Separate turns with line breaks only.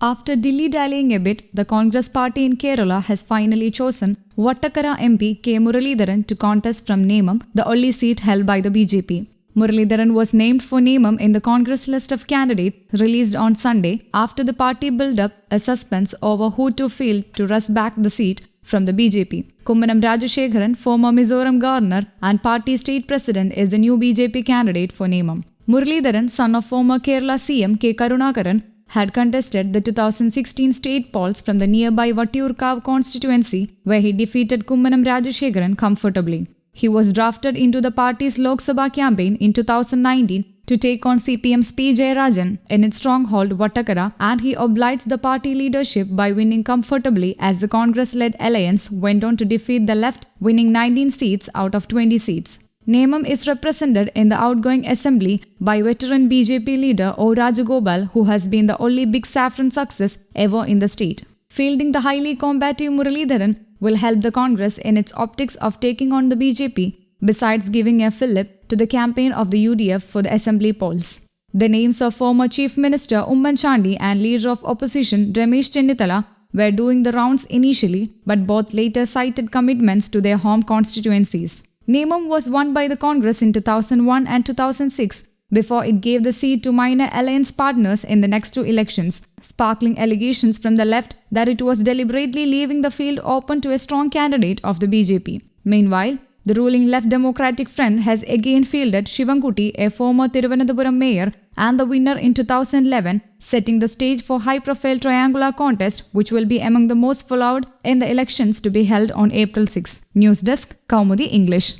After dilly-dallying a bit, the Congress party in Kerala has finally chosen Vattakara MP K. Muralidharan to contest from Nemam, the only seat held by the BJP. Muralidharan was named for Nemam in the Congress list of candidates released on Sunday after the party built up a suspense over who to field to wrest back the seat from the BJP. Kummanam Rajashekharan, former Mizoram governor and party state president, is the new BJP candidate for Nemam. Muralidharan, son of former Kerala CM K. Karunakaran, had contested the 2016 state polls from the nearby Vattiyoorkavu constituency, where he defeated Kummanam Rajashekharan comfortably. He was drafted into the party's Lok Sabha campaign in 2019 to take on CPM's P. Jayarajan in its stronghold Vattakara, and he obliged the party leadership by winning comfortably as the Congress-led alliance went on to defeat the left, winning 19 seats out of 20 seats. Nemam is represented in the outgoing assembly by veteran BJP leader O. Rajagopal, who has been the only big saffron success ever in the state. Fielding the highly combative Muralidharan will help the Congress in its optics of taking on the BJP, besides giving a fillip to the campaign of the UDF for the assembly polls. The names of former Chief Minister Umman Chandi and Leader of Opposition Ramesh Chennithala were doing the rounds initially, but both later cited commitments to their home constituencies. Nemam was won by the Congress in 2001 and 2006 before it gave the seat to minor alliance partners in the next two elections, sparkling allegations from the left that it was deliberately leaving the field open to a strong candidate of the BJP. Meanwhile, the ruling Left Democratic Front has again fielded Shivankuti, a former Thiruvananthapuram mayor and the winner in 2011, setting the stage for high-profile triangular contest, which will be among the most followed in the elections to be held on April 6. News Desk, Kaumudi English.